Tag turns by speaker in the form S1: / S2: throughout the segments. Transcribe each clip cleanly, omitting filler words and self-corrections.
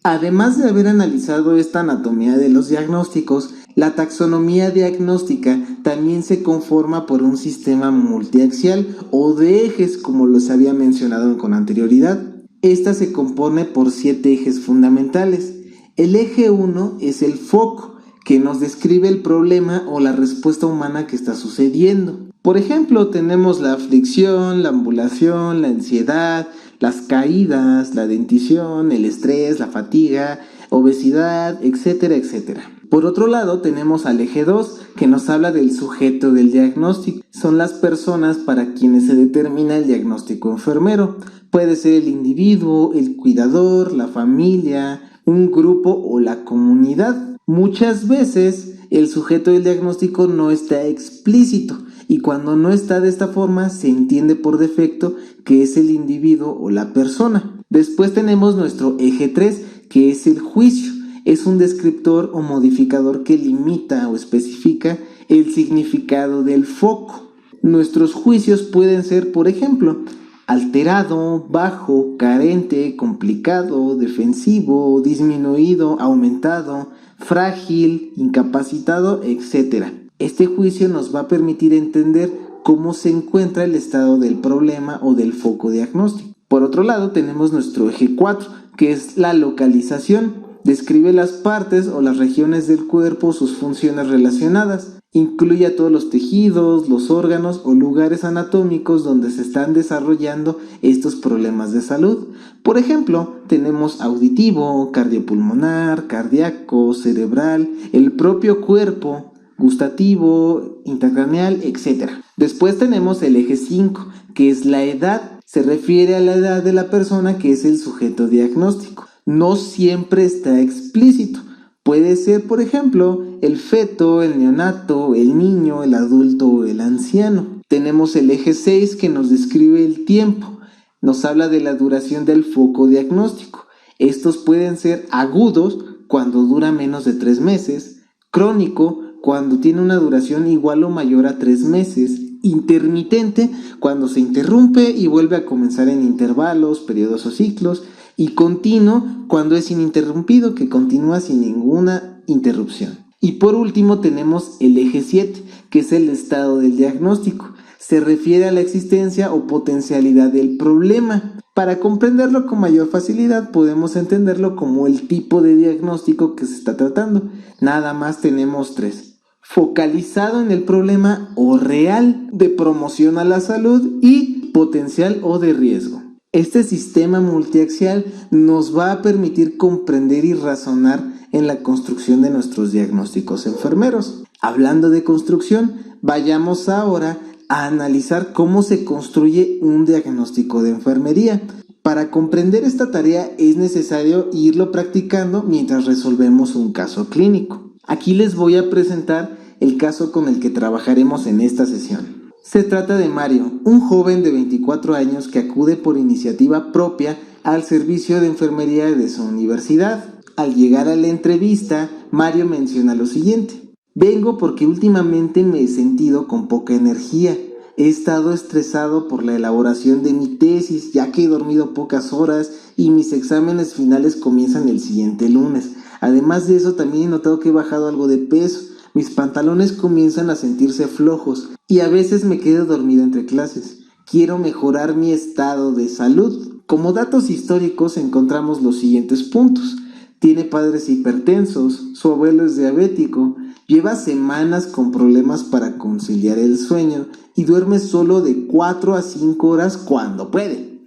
S1: Además de haber analizado esta anatomía de los diagnósticos, la taxonomía diagnóstica también se conforma por un sistema multiaxial o de ejes, como los había mencionado con anterioridad. Esta se compone por 7 ejes fundamentales. El eje 1 es el foco, que nos describe el problema o la respuesta humana que está sucediendo. Por ejemplo, tenemos la aflicción, la ambulación, la ansiedad, las caídas, la dentición, el estrés, la fatiga, obesidad, etcétera, etcétera. Por otro lado, tenemos al eje 2, que nos habla del sujeto del diagnóstico. Son las personas para quienes se determina el diagnóstico enfermero. Puede ser el individuo, el cuidador, la familia, un grupo o la comunidad. Muchas veces el sujeto del diagnóstico no está explícito y cuando no está de esta forma se entiende por defecto que es el individuo o la persona. Después tenemos nuestro eje 3, que es el juicio. Es un descriptor o modificador que limita o especifica el significado del foco. Nuestros juicios pueden ser, por ejemplo, alterado, bajo, carente, complicado, defensivo, disminuido, aumentado, frágil, incapacitado, etc. Este juicio nos va a permitir entender cómo se encuentra el estado del problema o del foco diagnóstico. Por otro lado, tenemos nuestro eje 4, que es la localización. Describe las partes o las regiones del cuerpo, sus funciones relacionadas. Incluye a todos los tejidos, los órganos o lugares anatómicos donde se están desarrollando estos problemas de salud. Por ejemplo, tenemos auditivo, cardiopulmonar, cardíaco, cerebral, el propio cuerpo, gustativo, intracraneal, etc. Después tenemos el eje 5, que es la edad. Se refiere a la edad de la persona que es el sujeto diagnóstico. No siempre está explícito. Puede ser, por ejemplo, el feto, el neonato, el niño, el adulto o el anciano. Tenemos el eje 6 que nos describe el tiempo. Nos habla de la duración del foco diagnóstico. Estos pueden ser agudos cuando dura menos de 3 meses, crónico cuando tiene una duración igual o mayor a 3 meses, intermitente cuando se interrumpe y vuelve a comenzar en intervalos, periodos o ciclos, y continuo cuando es ininterrumpido, que continúa sin ninguna interrupción. Y por último tenemos el eje 7, que es el estado del diagnóstico. Se refiere a la existencia o potencialidad del problema. Para comprenderlo con mayor facilidad podemos entenderlo como el tipo de diagnóstico que se está tratando. Nada más tenemos 3. Focalizado en el problema o real, de promoción a la salud, y potencial o de riesgo. Este sistema multiaxial nos va a permitir comprender y razonar en la construcción de nuestros diagnósticos enfermeros. Hablando de construcción, vayamos ahora a analizar cómo se construye un diagnóstico de enfermería. Para comprender esta tarea es necesario irlo practicando mientras resolvemos un caso clínico. Aquí les voy a presentar el caso con el que trabajaremos en esta sesión. Se trata de Mario, un joven de 24 años que acude por iniciativa propia al servicio de enfermería de su universidad. Al llegar a la entrevista, Mario menciona lo siguiente: vengo porque últimamente me he sentido con poca energía. He estado estresado por la elaboración de mi tesis, ya que he dormido pocas horas y mis exámenes finales comienzan el siguiente lunes. Además de eso, también he notado que he bajado algo de peso. Mis pantalones comienzan a sentirse flojos y a veces me quedo dormido entre clases. Quiero mejorar mi estado de salud. Como datos históricos encontramos los siguientes puntos. Tiene padres hipertensos, su abuelo es diabético, lleva semanas con problemas para conciliar el sueño y duerme solo de 4 a 5 horas cuando puede.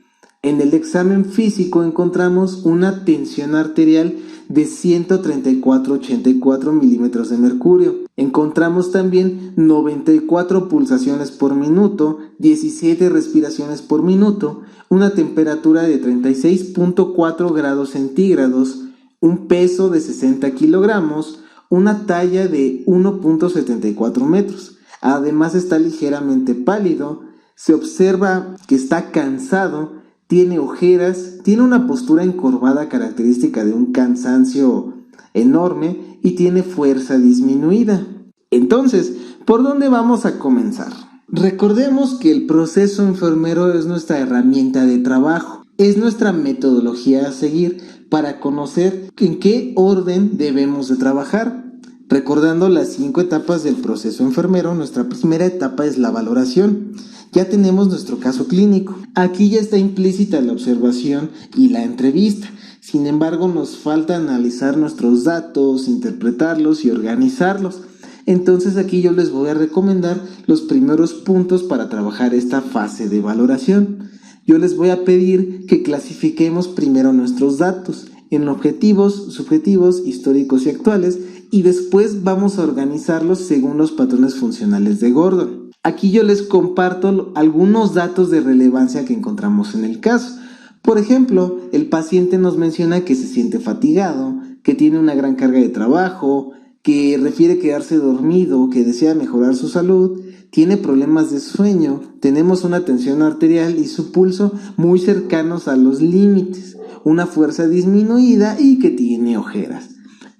S1: En el examen físico encontramos una tensión arterial de 134/84 milímetros de mercurio. Encontramos también 94 pulsaciones por minuto, 17 respiraciones por minuto, una temperatura de 36.4 grados centígrados, un peso de 60 kilogramos, una talla de 1.74 metros. Además está ligeramente pálido, se observa que está cansado, tiene ojeras, tiene una postura encorvada característica de un cansancio enorme y tiene fuerza disminuida. Entonces, ¿por dónde vamos a comenzar? Recordemos que el proceso enfermero es nuestra herramienta de trabajo, es nuestra metodología a seguir para conocer en qué orden debemos de trabajar. Recordando las 5 etapas del proceso enfermero, nuestra primera etapa es la valoración. Ya tenemos nuestro caso clínico. Aquí ya está implícita la observación y la entrevista. Sin embargo, nos falta analizar nuestros datos, interpretarlos y organizarlos. Entonces aquí yo les voy a recomendar los primeros puntos para trabajar esta fase de valoración. Yo les voy a pedir que clasifiquemos primero nuestros datos en objetivos, subjetivos, históricos y actuales, y después vamos a organizarlos según los patrones funcionales de Gordon. Aquí yo les comparto algunos datos de relevancia que encontramos en el caso. Por ejemplo, el paciente nos menciona que se siente fatigado, que tiene una gran carga de trabajo, que refiere quedarse dormido, que desea mejorar su salud, tiene problemas de sueño, tenemos una tensión arterial y su pulso muy cercanos a los límites, una fuerza disminuida y que tiene ojeras.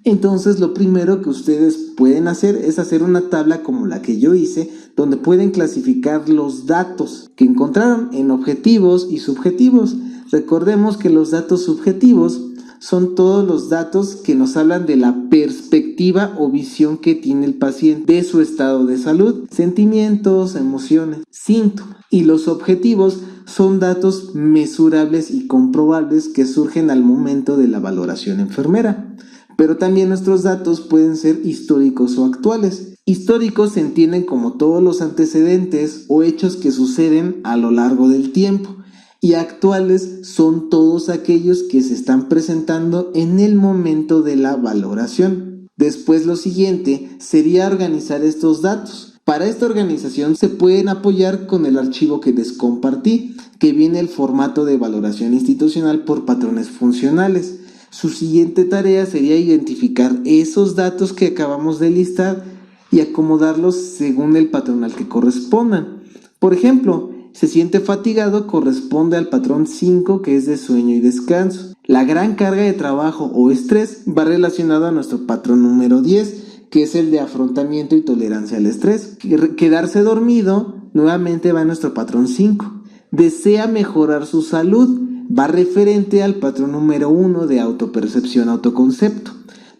S1: Entonces lo primero que ustedes pueden hacer es hacer una tabla como la que yo hice, donde pueden clasificar los datos que encontraron en objetivos y subjetivos. Recordemos que los datos subjetivos son todos los datos que nos hablan de la perspectiva o visión que tiene el paciente de su estado de salud, sentimientos, emociones, síntomas. Y los objetivos son datos mesurables y comprobables que surgen al momento de la valoración enfermera. Pero también nuestros datos pueden ser históricos o actuales. Históricos se entienden como todos los antecedentes o hechos que suceden a lo largo del tiempo. Y actuales son todos aquellos que se están presentando en el momento de la valoración. Después lo siguiente sería organizar estos datos. Para esta organización se pueden apoyar con el archivo que les compartí, que viene el formato de valoración institucional por patrones funcionales. Su siguiente tarea sería identificar esos datos que acabamos de listar y acomodarlos según el patrón al que correspondan. Por ejemplo, se siente fatigado corresponde al patrón 5, que es de sueño y descanso. La gran carga de trabajo o estrés va relacionado a nuestro patrón número 10, que es el de afrontamiento y tolerancia al estrés. Quedarse dormido nuevamente va a nuestro patrón 5. Desea mejorar su salud, va referente al patrón número 1 de autopercepción, autoconcepto.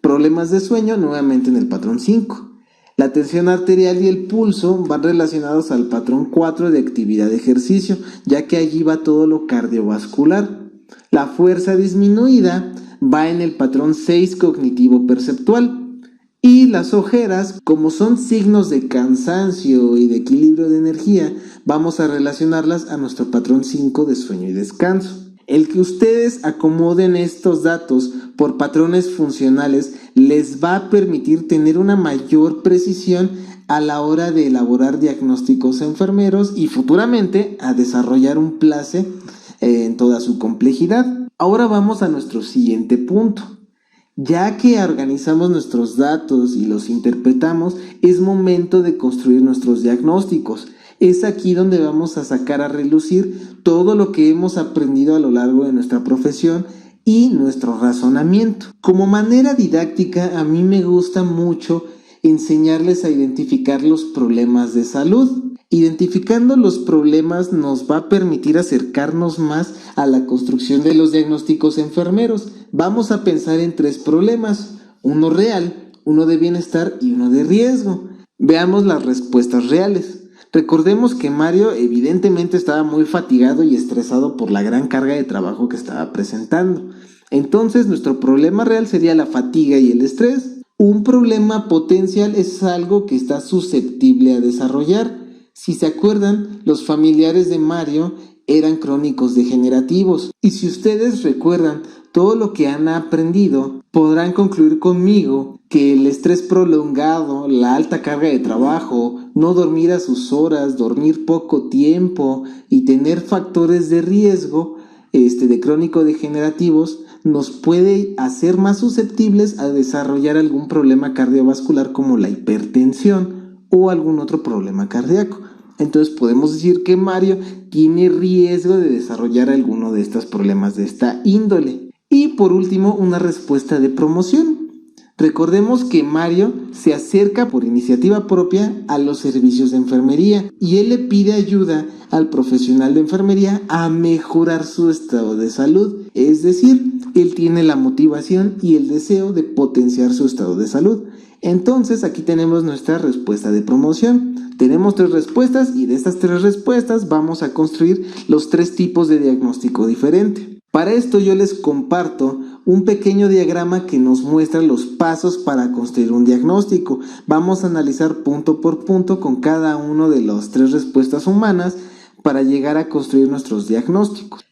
S1: Problemas de sueño nuevamente en el patrón 5. La tensión arterial y el pulso van relacionados al patrón 4 de actividad de ejercicio, ya que allí va todo lo cardiovascular. La fuerza disminuida va en el patrón 6 cognitivo perceptual. Y las ojeras, como son signos de cansancio y de equilibrio de energía, vamos a relacionarlas a nuestro patrón 5 de sueño y descanso. El que ustedes acomoden estos datos por patrones funcionales les va a permitir tener una mayor precisión a la hora de elaborar diagnósticos enfermeros y futuramente a desarrollar un place en toda su complejidad. Ahora vamos a nuestro siguiente punto. Ya que organizamos nuestros datos y los interpretamos, es momento de construir nuestros diagnósticos. Es aquí donde vamos a sacar a relucir todo lo que hemos aprendido a lo largo de nuestra profesión y nuestro razonamiento. Como manera didáctica, a mí me gusta mucho enseñarles a identificar los problemas de salud. Identificando los problemas nos va a permitir acercarnos más a la construcción de los diagnósticos enfermeros. Vamos a pensar en 3 problemas, uno real, uno de bienestar y uno de riesgo. Veamos las respuestas reales. Recordemos que Mario evidentemente estaba muy fatigado y estresado por la gran carga de trabajo que estaba presentando. Entonces nuestro problema real sería la fatiga y el estrés. Un problema potencial es algo que está susceptible a desarrollar. Si se acuerdan, los familiares de Mario eran crónicos degenerativos. Y si ustedes recuerdan todo lo que han aprendido, podrán concluir conmigo que el estrés prolongado, la alta carga de trabajo, no dormir a sus horas, dormir poco tiempo y tener factores de riesgo de crónico degenerativos nos puede hacer más susceptibles a desarrollar algún problema cardiovascular como la hipertensión o algún otro problema cardíaco. Entonces podemos decir que Mario tiene riesgo de desarrollar alguno de estos problemas de esta índole. Y por último, una respuesta de promoción. Recordemos que Mario se acerca por iniciativa propia a los servicios de enfermería y él le pide ayuda al profesional de enfermería a mejorar su estado de salud. Es decir, él tiene la motivación y el deseo de potenciar su estado de salud. Entonces aquí tenemos nuestra respuesta de promoción. Tenemos 3 respuestas y de estas 3 respuestas vamos a construir los 3 tipos de diagnóstico diferente. Para esto yo les comparto un pequeño diagrama que nos muestra los pasos para construir un diagnóstico. Vamos a analizar punto por punto con cada uno de las 3 respuestas humanas para llegar a construir nuestros diagnósticos.